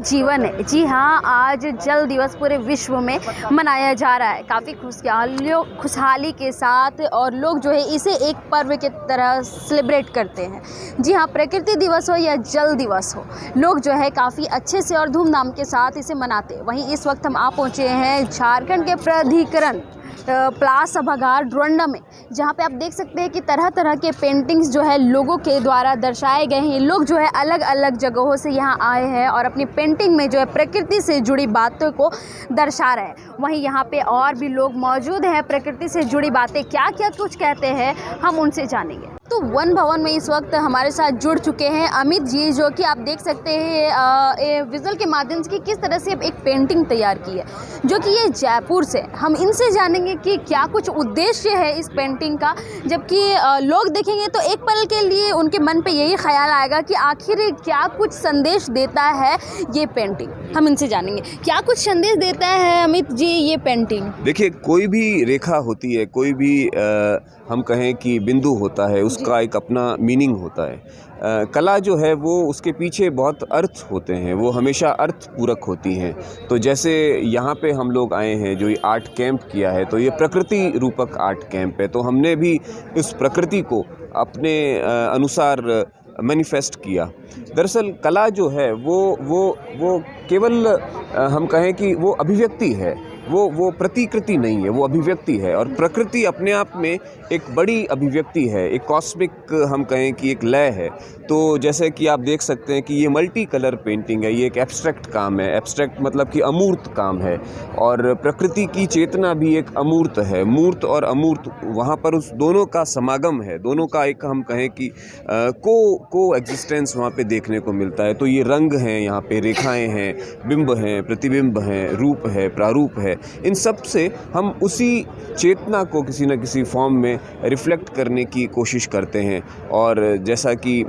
जीवन है। जी हाँ, आज जल दिवस पूरे विश्व में मनाया जा रहा है काफ़ी खुशहाली के साथ, और लोग जो है इसे एक पर्व की तरह सेलिब्रेट करते हैं। जी हाँ, प्रकृति दिवस हो या जल दिवस हो, लोग जो है काफ़ी अच्छे से और धूमधाम के साथ इसे मनाते हैं। वहीं इस वक्त हम आ पहुँचे हैं झारखंड के प्राधिकरण प्लास सभागार डोरंडा में, जहाँ पे आप देख सकते हैं कि तरह तरह के पेंटिंग्स जो है लोगों के द्वारा दर्शाए गए हैं। लोग जो है अलग अलग जगहों से यहाँ आए हैं और अपनी पेंटिंग में जो है प्रकृति से जुड़ी बातों को दर्शा रहे हैं। वहीं यहाँ पे और भी लोग मौजूद हैं, प्रकृति से जुड़ी बातें क्या क्या कुछ कहते हैं हम उनसे जानेंगे। तो वन भवन में इस वक्त हमारे साथ जुड़ चुके हैं अमित जी, जो कि आप देख सकते हैं विजुअल के माध्यम से कि किस तरह से एक पेंटिंग तैयार की है, जो कि ये जयपुर से। हम इनसे जानेंगे कि क्या कुछ उद्देश्य है इस पेंटिंग का, जबकि लोग देखेंगे तो एक पल के लिए उनके मन पे यही ख्याल आएगा कि आखिर क्या कुछ संदेश देता है ये पेंटिंग। हम इनसे जानेंगे क्या कुछ संदेश देता है अमित जी ये पेंटिंग। देखिए, कोई भी रेखा होती है, कोई भी हम कहें कि बिंदु होता है, उसका एक अपना मीनिंग होता है। कला जो है वो उसके पीछे बहुत अर्थ होते हैं, वो हमेशा अर्थ पूरक होती हैं। तो जैसे यहाँ पे हम लोग आए हैं जो ये आर्ट कैंप किया है, तो ये प्रकृति रूपक आर्ट कैंप है। तो हमने भी इस प्रकृति को अपने अनुसार मैनिफेस्ट किया। दरअसल कला जो है वो केवल हम कहें कि वो अभिव्यक्ति है, वो प्रतिकृति नहीं है, वो अभिव्यक्ति है। और प्रकृति अपने आप में एक बड़ी अभिव्यक्ति है, एक कॉस्मिक हम कहें कि एक लय है। तो जैसे कि आप देख सकते हैं कि ये मल्टी कलर पेंटिंग है, ये एक एब्स्ट्रैक्ट काम है। एब्स्ट्रैक्ट मतलब कि अमूर्त काम है, और प्रकृति की चेतना भी एक अमूर्त है। मूर्त और अमूर्त, वहाँ पर उस दोनों का समागम है, दोनों का एक हम कहें कि को एग्जिस्टेंस वहाँ पे देखने को मिलता है। तो ये रंग हैं, यहाँ पे रेखाएं हैं, बिंब हैं, प्रतिबिंब हैं, रूप है, प्रारूप है। इन सब से हम उसी चेतना को किसी न किसी फॉर्म में रिफ्लेक्ट करने की कोशिश करते हैं। और जैसा कि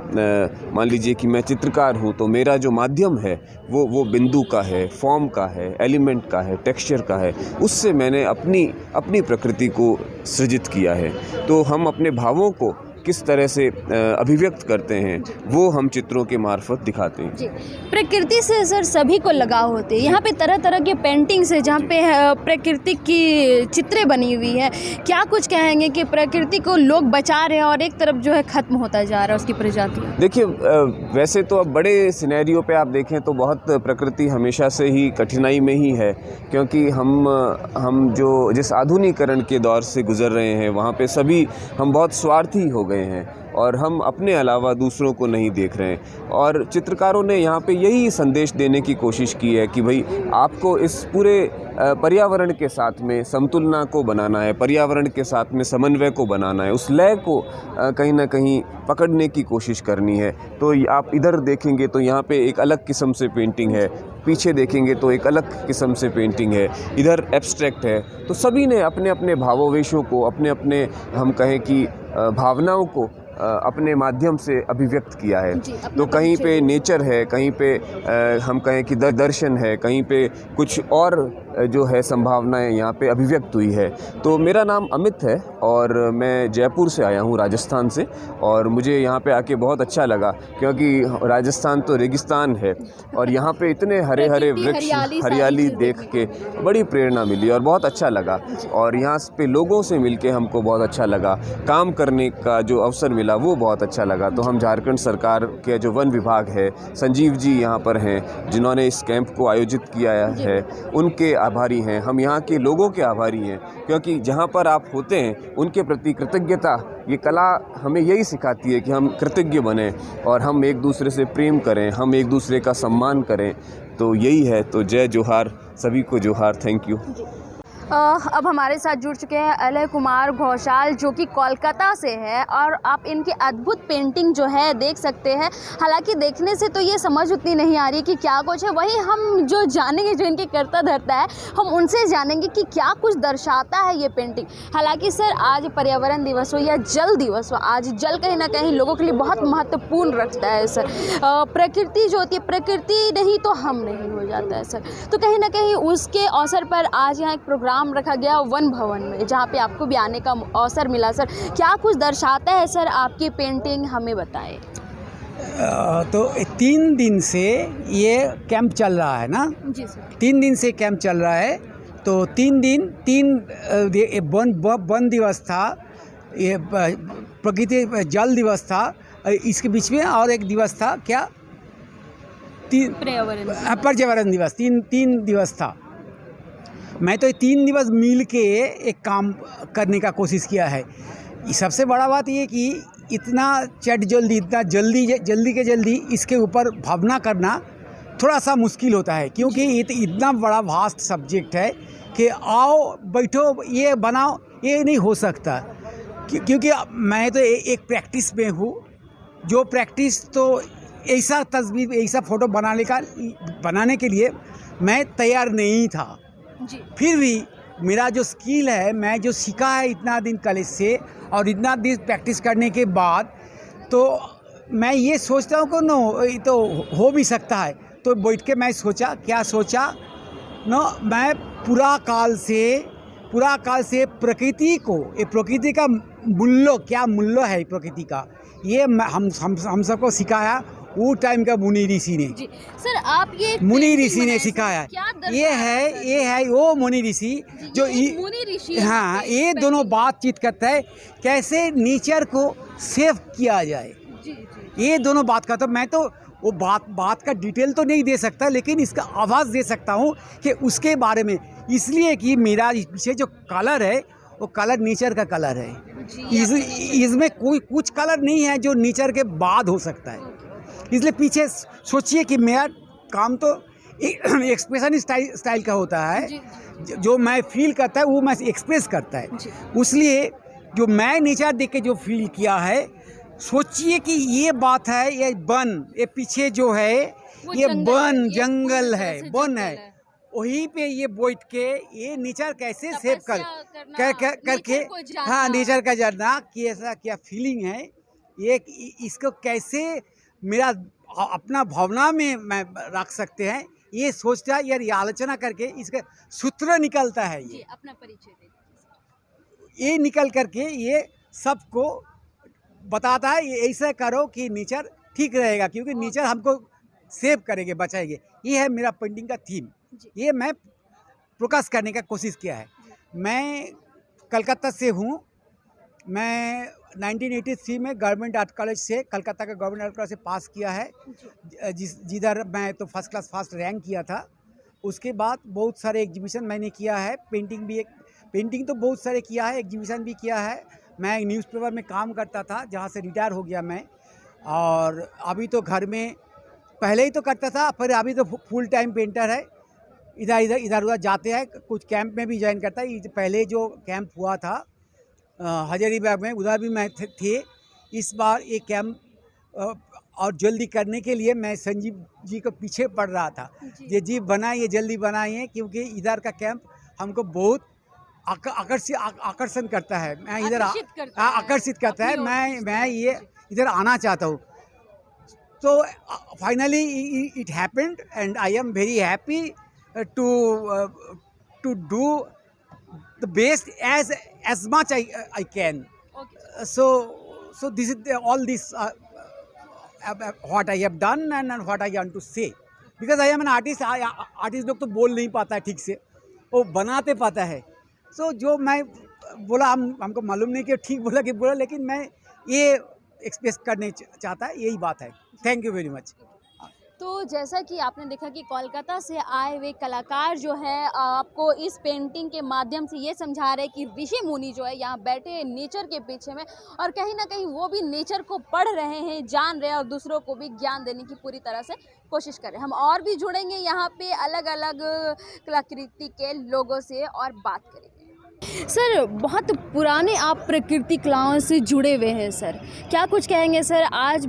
मान लीजिए कि मैं चित्रकार हूँ, तो मेरा जो माध्यम है वो बिंदु का है, फॉर्म का है, एलिमेंट का है, टेक्सचर का है। उससे मैंने अपनी प्रकृति को सृजित किया है। तो हम अपने भावों को किस तरह से अभिव्यक्त करते हैं वो हम चित्रों के मार्फत दिखाते हैं। जी, प्रकृति से सर सभी को लगाव होते हैं। यहाँ पे तरह तरह के पेंटिंग्स है जहाँ पे प्रकृति की चित्रें बनी हुई है। क्या कुछ कहेंगे कि प्रकृति को लोग बचा रहे हैं और एक तरफ जो है ख़त्म होता जा रहा है उसकी प्रजाति। देखिए, वैसे तो अब बड़े सिनेरियो पे आप देखें तो बहुत प्रकृति हमेशा से ही कठिनाई में ही है, क्योंकि हम जो जिस आधुनिकीकरण के दौर से गुजर रहे हैं वहाँ पे सभी हम बहुत स्वार्थी हो गए हैं और हम अपने अलावा दूसरों को नहीं देख रहे हैं। और चित्रकारों ने यहाँ पे यही संदेश देने की कोशिश की है कि भाई आपको इस पूरे पर्यावरण के साथ में समतुलना को बनाना है, पर्यावरण के साथ में समन्वय को बनाना है, उस लय को कहीं ना कहीं पकड़ने की कोशिश करनी है। तो आप इधर देखेंगे तो यहाँ पे एक अलग किस्म से पेंटिंग है, पीछे देखेंगे तो एक अलग किस्म से पेंटिंग है, इधर एब्स्ट्रैक्ट है। तो सभी ने अपने अपने भावावेशों को, अपने अपने हम कहें कि भावनाओं को अपने माध्यम से अभिव्यक्त किया है। तो कहीं पे नेचर है, कहीं पे हम कहें कि दर्शन है, कहीं पे कुछ और जो है संभावनाएं यहाँ पे अभिव्यक्त हुई है। तो मेरा नाम अमित है और मैं जयपुर से आया हूँ, राजस्थान से। और मुझे यहाँ पे आके बहुत अच्छा लगा, क्योंकि राजस्थान तो रेगिस्तान है और यहाँ पे इतने हरे हरे वृक्ष, हरियाली देख के बड़ी प्रेरणा मिली और बहुत अच्छा लगा। और यहाँ पे लोगों से मिलके हमको बहुत अच्छा लगा, काम करने का जो अवसर मिला वो बहुत अच्छा लगा। तो हम झारखंड सरकार के जो वन विभाग है, संजीव जी यहाँ पर हैं जिन्होंने इस कैंप को आयोजित किया है, उनके आभारी हैं। हम यहाँ के लोगों के आभारी हैं, क्योंकि जहाँ पर आप होते हैं उनके प्रति कृतज्ञता, ये कला हमें यही सिखाती है कि हम कृतज्ञ बने और हम एक दूसरे से प्रेम करें, हम एक दूसरे का सम्मान करें। तो यही है। तो जय जोहार, सभी को जोहार, थैंक यू। अब हमारे साथ जुड़ चुके हैं अलय कुमार घोषाल, जो कि कोलकाता से है, और आप इनकी अद्भुत पेंटिंग जो है देख सकते हैं। हालांकि देखने से तो ये समझ उतनी नहीं आ रही कि क्या कुछ है। वहीं हम जो जानेंगे, जो इनके करता धरता है, हम उनसे जानेंगे कि क्या कुछ दर्शाता है ये पेंटिंग। हालांकि सर, आज पर्यावरण दिवस हो या जल दिवस हो, आज जल कहीं ना कहीं लोगों के लिए बहुत महत्वपूर्ण रखता है सर। प्रकृति जो होती है, प्रकृति नहीं तो हम नहीं हो जाता है सर। तो कहीं ना कहीं उसके अवसर पर आज यहाँ एक प्रोग्राम रखा गया वन भवन में, जहाँ पे आपको भी आने का अवसर मिला। सर, क्या कुछ दर्शाता है सर आपकी पेंटिंग, हमें बताएं। तो 3 दिन से ये कैंप चल रहा है ना। जी सर। 3 दिन से कैंप चल रहा है। तो 3 दिन 3 वन दिवस था, ये प्रकृति जल दिवस था, इसके बीच में और एक दिवस था क्या, पर्यावरण दिवस। 3 दिवस था। मैं तो ये 3 दिवस मिल के एक काम करने का कोशिश किया है। सबसे बड़ा बात ये कि इतना इतना जल्दी के जल्दी इसके ऊपर भावना करना थोड़ा सा मुश्किल होता है, क्योंकि इतना बड़ा वास्ट सब्जेक्ट है कि आओ बैठो ये बनाओ, ये नहीं हो सकता। क्योंकि मैं तो एक प्रैक्टिस में हूँ, जो प्रैक्टिस तो ऐसा तस्वीर ऐसा फ़ोटो बनाने के लिए मैं तैयार नहीं था जी। फिर भी मेरा जो स्किल है, मैं जो सीखा है इतना दिन कॉलेज से और इतना दिन प्रैक्टिस करने के बाद, तो मैं ये सोचता हूँ कि नो ये तो हो भी सकता है। तो बैठ के मैं क्या सोचा नो, मैं पूरा काल से प्रकृति को, ये प्रकृति का क्या मूल्य है प्रकृति का, ये हम सबको सिखाया वो टाइम का मुनि ऋषि ने। जी सर, आप ये मुनि ऋषि ने सिखाया। ये है वो मुनि ऋषि जो मुनि ऋषि, हाँ, ये दोनों बातचीत करता है कैसे नेचर को सेव किया जाए। ये दोनों बात करता। तो मैं तो वो बात का डिटेल तो नहीं दे सकता, लेकिन इसका आवाज़ दे सकता हूँ कि उसके बारे में, इसलिए कि मेरा पीछे जो कलर है वो कलर नेचर का कलर है। इसमें कोई कुछ कलर नहीं है जो नेचर के बाद हो सकता है। इसलिए पीछे सोचिए कि मेरा काम तो एक्सप्रेशन स्टाइल का होता है। जो मैं फील करता है वो मैं एक्सप्रेस करता है। इसलिए जो मैं नेचर देख के जो फील किया है, सोचिए कि ये बात है, ये पीछे जो है ये जंगल है, वन है, वहीं पे ये बैठ के ये नेचर कैसे सेव करके हाँ, नेचर का जानना कि ऐसा क्या फीलिंग है, ये इसको कैसे मेरा अपना भावना में मैं रख सकते हैं, ये सोचता है यार, ये आलोचना करके इसका सूत्र निकलता है। ये अपना परिचय ये निकल करके ये सबको बताता है, ये ऐसा करो कि नेचर ठीक रहेगा, क्योंकि नेचर हमको सेव करेंगे, बचाएंगे। ये है मेरा पेंटिंग का थीम। ये मैं प्रकाश करने का कोशिश किया है। मैं कलकत्ता से हूँ। मैं 1983 में गवर्नमेंट आर्ट कॉलेज से, कलकत्ता का गवर्नमेंट आर्ट कॉलेज से पास किया है, जिधर मैं तो फर्स्ट क्लास फर्स्ट रैंक किया था। उसके बाद बहुत सारे एग्जीबिशन मैंने किया है। पेंटिंग तो बहुत सारे किया है, एग्जीबिशन भी किया है। मैं न्यूज़पेपर में काम करता था, जहाँ से रिटायर हो गया मैं, और अभी तो घर में पहले ही तो करता था, फिर अभी तो फुल टाइम पेंटर है। इधर उधर जाते हैं, कुछ कैंप में भी ज्वाइन करता है। पहले जो कैंप हुआ था हजारीबाग में, उधर भी मैं थे। इस बार ये कैंप और जल्दी करने के लिए मैं संजीव जी को पीछे पड़ रहा था, ये जी बनाइए, जल्दी बनाइए, क्योंकि इधर का कैंप हमको बहुत आकर्षण करता है। मैं इधर आकर्षित करता है। मैं ये इधर आना चाहता हूँ। तो finally it happened and I am very happy to do the best as much I can. Okay. So this is all this what I have done and what I want to say, because I am an artist. Artist लोग तो बोल नहीं पाता है ठीक से, वो बनाते पाता है। So जो मैं बोला, हमको मालूम नहीं कि ठीक बोला कि बोला, लेकिन मैं ये एक्सप्रेस करने चाहता है, यही बात है। Thank you very much. तो जैसा कि आपने देखा कि कोलकाता से आए हुए कलाकार जो है आपको इस पेंटिंग के माध्यम से ये समझा रहे हैं कि ऋषि मुनि जो है यहाँ बैठे हैं नेचर के पीछे में, और कहीं ना कहीं वो भी नेचर को पढ़ रहे हैं, जान रहे हैं, और दूसरों को भी ज्ञान देने की पूरी तरह से कोशिश कर रहे हैं। हम और भी जुड़ेंगे यहाँ पे अलग अलग कलाकृति के लोगों से और बात करेंगे। सर, बहुत पुराने आप प्रकृति कलाओं से जुड़े हुए हैं सर, क्या कुछ कहेंगे सर? आज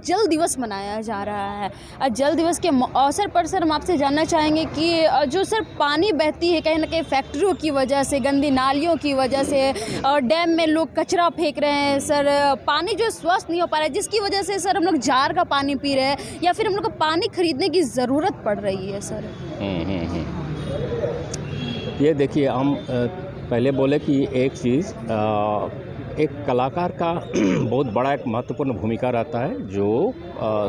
जल दिवस मनाया जा रहा है। आज जल दिवस के अवसर पर सर हम आपसे जानना चाहेंगे कि जो सर पानी बहती है कहीं ना कहीं फैक्ट्रियों की वजह से, गंदी नालियों की वजह से, और डैम में लोग कचरा फेंक रहे हैं सर, पानी जो स्वस्थ नहीं हो पा रहा है, जिसकी वजह से सर हम लोग जार का पानी पी रहे हैं, या फिर हम लोग को पानी खरीदने की ज़रूरत पड़ रही है सर। ये देखिए, हम पहले बोले कि एक चीज़ एक कलाकार का बहुत बड़ा एक महत्वपूर्ण भूमिका रहता है जो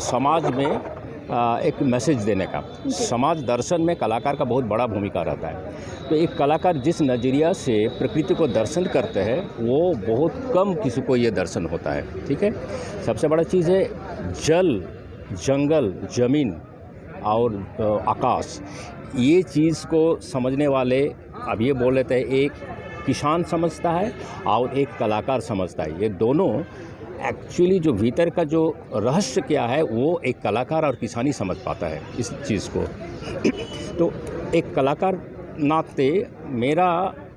समाज में एक मैसेज देने का, समाज दर्शन में कलाकार का बहुत बड़ा भूमिका रहता है। तो एक कलाकार जिस नज़रिया से प्रकृति को दर्शन करते हैं वो बहुत कम किसी को ये दर्शन होता है। ठीक है, सबसे बड़ा चीज़ है जल, जंगल, ज़मीन और आकाश। ये चीज़ को समझने वाले अब ये बोल लेते हैं एक किसान समझता है और एक कलाकार समझता है। ये दोनों एक्चुअली जो भीतर का जो रहस्य क्या है वो एक कलाकार और किसानी समझ पाता है इस चीज़ को। तो एक कलाकार नाते मेरा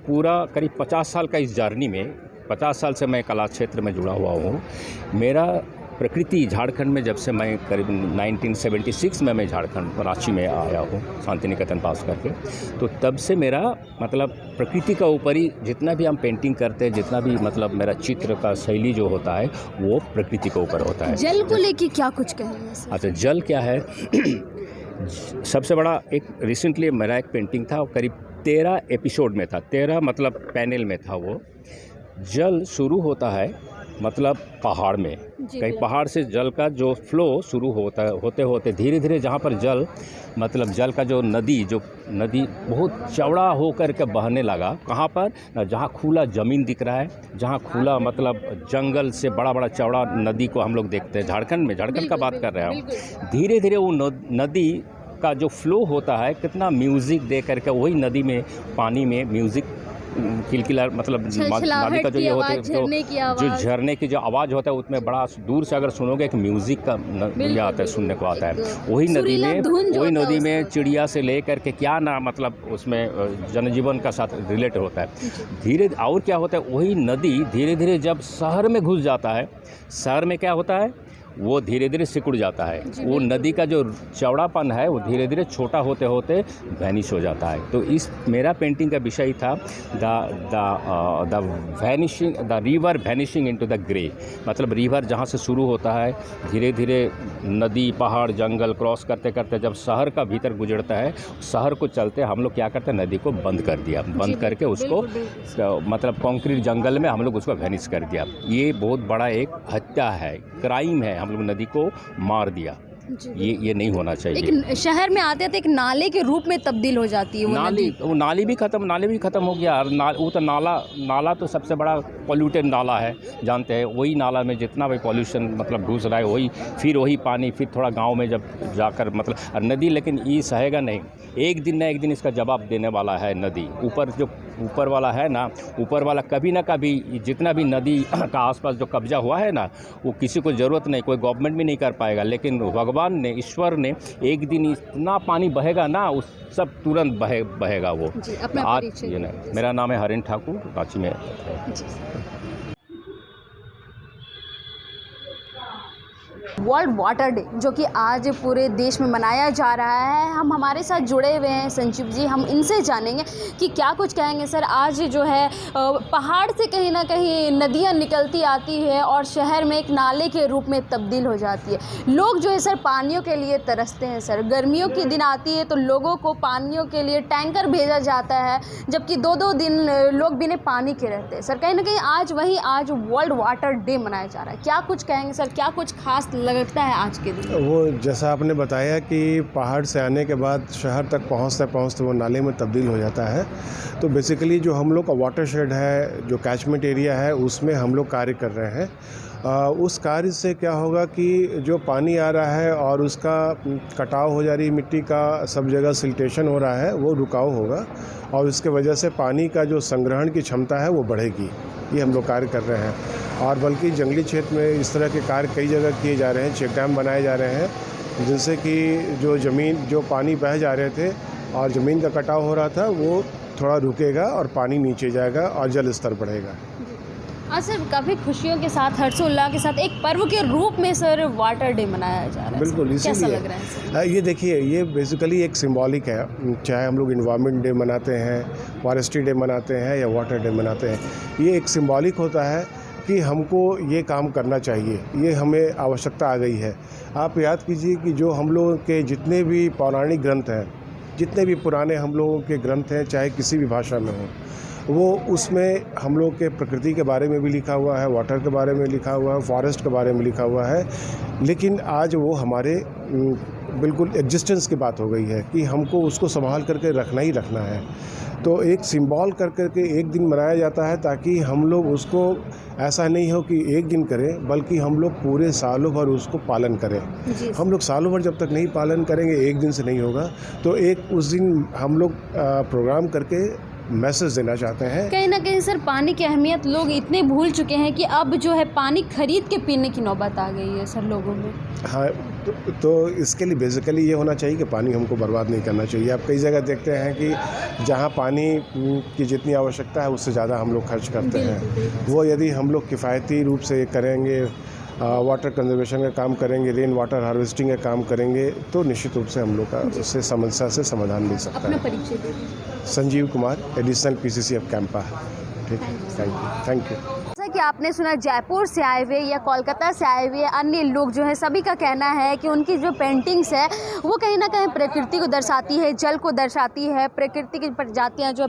पूरा करीब 50 साल का इस जर्नी में, 50 साल से मैं कला क्षेत्र में जुड़ा हुआ हूँ। मेरा प्रकृति झारखंड में जब से मैं करीब 1976 में मैं झारखंड रांची में आया हूँ शांति निकेतन पास करके, तो तब से मेरा मतलब प्रकृति का ऊपरी जितना भी हम पेंटिंग करते हैं, जितना भी मतलब मेरा चित्र का शैली जो होता है वो प्रकृति के ऊपर होता है। जल को लेके क्या कुछ कहेंगे सर? अच्छा, जल क्या है? सबसे बड़ा एक रिसेंटली मेरा एक पेंटिंग था, करीब 13 एपिसोड में था, 13 मतलब पैनल में था वो। जल शुरू होता है मतलब पहाड़ में, कहीं पहाड़ से जल का जो फ्लो शुरू होते होते धीरे धीरे जहाँ पर जल मतलब जल का जो नदी बहुत चौड़ा होकर के बहने लगा। कहाँ पर? जहाँ खुला ज़मीन दिख रहा है, जहाँ खुला मतलब जंगल से बड़ा बड़ा चौड़ा नदी को हम लोग देखते हैं। झारखंड का बात कर रहे हैं। धीरे धीरे वो नदी का जो फ्लो होता है, कितना म्यूज़िक दे करके वही नदी में पानी में म्यूज़िक किलकिला मतलब नदी का जो ये होता है जो झरने की जो आवाज़ होता है उसमें बड़ा दूर से अगर सुनोगे एक म्यूज़िक का ये आता है, सुनने को आता है। वही नदी में चिड़िया से ले करके क्या ना मतलब उसमें जनजीवन का साथ रिलेट होता है। धीरे और क्या होता है, वही नदी धीरे धीरे जब शहर में घुस जाता है, शहर में क्या होता है वो धीरे धीरे सिकुड़ जाता है। वो नदी का जो चौड़ापन है वो धीरे धीरे छोटा होते होते वैनिश हो जाता है। तो इस मेरा पेंटिंग का विषय था the river vanishing into the grey. मतलब रिवर जहाँ से शुरू होता है, धीरे धीरे नदी, पहाड़, जंगल क्रॉस करते करते जब शहर का भीतर गुजरता है, शहर को चलते हम लोग क्या करते हैं, नदी को बंद कर दिया, बंद करके उसको मतलब कंक्रीट जंगल में हम लोग उसको वैनिश कर दिया। ये बहुत बड़ा एक हत्या है, क्राइम है, हम लोग नदी को मार दिया। ये नहीं होना चाहिए। एक शहर में आते थे एक नाले के रूप में तब्दील हो जाती है वो नाली भी खत्म हो गया। वो तो नाला तो सबसे बड़ा पॉल्यूटेड नाला है, जानते हैं। वही नाला में जितना भी पॉल्यूशन मतलब घुस रहा है वही पानी फिर थोड़ा गांव में जब जाकर मतलब नदी, लेकिन ये सहेगा नहीं, एक दिन ना एक दिन इसका जवाब देने वाला है नदी। ऊपर वाला है ना, ऊपर वाला कभी ना कभी जितना भी नदी का आसपास जो कब्जा हुआ है ना, वो किसी को ज़रूरत नहीं, कोई गवर्नमेंट भी नहीं कर पाएगा, लेकिन भगवान ने, ईश्वर ने एक दिन इतना पानी बहेगा ना, उस सब तुरंत बहेगा वो। आज ये ना, मेरा नाम है हरेन ठाकुर, रांची में। वर्ल्ड वाटर डे जो कि आज पूरे देश में मनाया जा रहा है, हम हमारे साथ जुड़े हुए हैं संजीव जी, हम इनसे जानेंगे कि क्या कुछ कहेंगे। सर, आज जो है पहाड़ से कहीं ना कहीं नदियां निकलती आती है और शहर में एक नाले के रूप में तब्दील हो जाती है। लोग जो है सर पानियों के लिए तरसते हैं। सर, गर्मियों के दिन आती है तो लोगों को पानियों के लिए टैंकर भेजा जाता है, जबकि 2-2 दिन लोग बिना पानी के रहते हैं। सर, कहीं ना कहीं आज वर्ल्ड वाटर डे मनाया जा रहा है, क्या कुछ कहेंगे सर, क्या कुछ खास लगता है आज के दिन? वो जैसा आपने बताया कि पहाड़ से आने के बाद शहर तक पहुंचते वो नाले में तब्दील हो जाता है। तो बेसिकली जो हम लोग का वाटर शेड है, जो कैचमेंट एरिया है, उसमें हम लोग कार्य कर रहे हैं। उस कार्य से क्या होगा कि जो पानी आ रहा है और उसका कटाव हो जा रही मिट्टी का, सब जगह सिल्टेशन हो रहा है, वो रुकाव होगा और इसके वजह से पानी का जो संग्रहण की क्षमता है वो बढ़ेगी। ये हम लोग कार्य कर रहे हैं। और बल्कि जंगली क्षेत्र में इस तरह के कार्य कई जगह किए जा रहे हैं, चेक डैम बनाए जा रहे हैं, जिनसे कि जो पानी बह जा रहे थे और ज़मीन का कटाव हो रहा था वो थोड़ा रुकेगा और पानी नीचे जाएगा और जल स्तर बढ़ेगा। आज सर काफ़ी खुशियों के साथ, हर्षोल्लास के साथ एक पर्व के रूप में सर वाटर डे मनाया जा रहा है। बिल्कुल, इसीलिए कैसा लग रहा है सर? ये देखिए, ये बेसिकली एक सिंबॉलिक है। चाहे हम लोग इन्वायरमेंट डे मनाते हैं, फॉरेस्ट्री डे मनाते हैं या वाटर डे मनाते हैं, ये एक सिंबॉलिक होता है कि हमको ये काम करना चाहिए, ये हमें आवश्यकता आ गई है। आप याद कीजिए कि जो हम लोगों के जितने भी पौराणिक ग्रंथ हैं, जितने भी पुराने हम लोगों के ग्रंथ हैं, चाहे किसी भी भाषा में हो, वो उसमें हम लोग के प्रकृति के बारे में भी लिखा हुआ है, वाटर के बारे में लिखा हुआ है, फॉरेस्ट के बारे में लिखा हुआ है। लेकिन आज वो हमारे बिल्कुल एग्जिस्टेंस की बात हो गई है कि हमको उसको संभाल करके रखना ही रखना है। तो एक सिंबल कर करके एक दिन मनाया जाता है ताकि हम लोग उसको ऐसा नहीं हो कि एक दिन करें, बल्कि हम लोग पूरे सालों भर उसको पालन करें। हम लोग सालों भर जब तक नहीं पालन करेंगे, एक दिन से नहीं होगा। तो एक उस दिन हम लोग प्रोग्राम करके मैसेज देना चाहते हैं। कहीं ना कहीं सर पानी की अहमियत लोग इतने भूल चुके हैं कि अब जो है पानी खरीद के पीने की नौबत आ गई है सर लोगों में। हाँ, तो इसके लिए बेसिकली ये होना चाहिए कि पानी हमको बर्बाद नहीं करना चाहिए। आप कई जगह देखते हैं कि जहाँ पानी की जितनी आवश्यकता है उससे ज़्यादा हम लोग खर्च करते हैं। वो यदि हम लोग किफ़ायती रूप से करेंगे, वाटर कंजर्वेशन का काम करेंगे, रेन वाटर हार्वेस्टिंग का काम करेंगे, तो निश्चित रूप से हम लोग का उससे समस्या से समाधान मिल सकता अपना है। परिचय दीजिए। Sanjeev Kumar, additional PCC of Campa. ठीक, थैंक यू। जैसा कि आपने सुना, जयपुर से आए हुए या कोलकाता से आए हुए अन्य लोग जो है, सभी का कहना है कि उनकी जो पेंटिंग्स है वो कहीं ना कहीं प्रकृति को दर्शाती है, जल को दर्शाती है। प्रकृति की प्रजातियाँ जो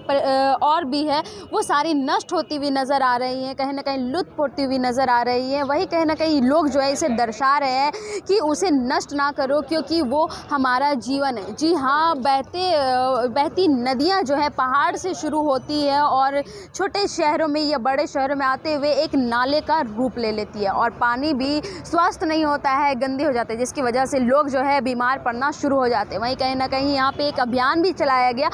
और भी है वो सारी नष्ट होती हुई नज़र आ रही हैं, कहीं ना कहीं लुप्त होती हुई नज़र आ रही है। वही कहीं ना कहीं लोग जो है इसे दर्शा रहे हैं कि उसे नष्ट ना करो क्योंकि वो हमारा जीवन है। जी हाँ, बहती नदियाँ जो है पहाड़ से शुरू होती है और छोटे शहरों में या बड़े शहरों में आते हुए एक नाले का रूप ले लेती है और पानी भी स्वस्थ नहीं होता है, गंदे हो जाते हैं, जिसकी वजह से लोग जो है बीमार पड़ना शुरू हो जाते हैं। वहीं कहीं ना कहीं यहाँ पे एक अभियान भी चलाया गया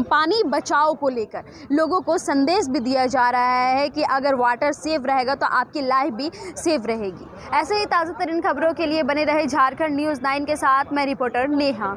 पानी बचाओ को लेकर। लोगों को संदेश भी दिया जा रहा है कि अगर वाटर सेफ रहेगा तो आपकी लाइफ भी सेफ रहेगी। ऐसे ही ताज़ा तरीन खबरों के लिए बने रहे झारखंड न्यूज़ 9 के साथ मैं रिपोर्टर नेहा।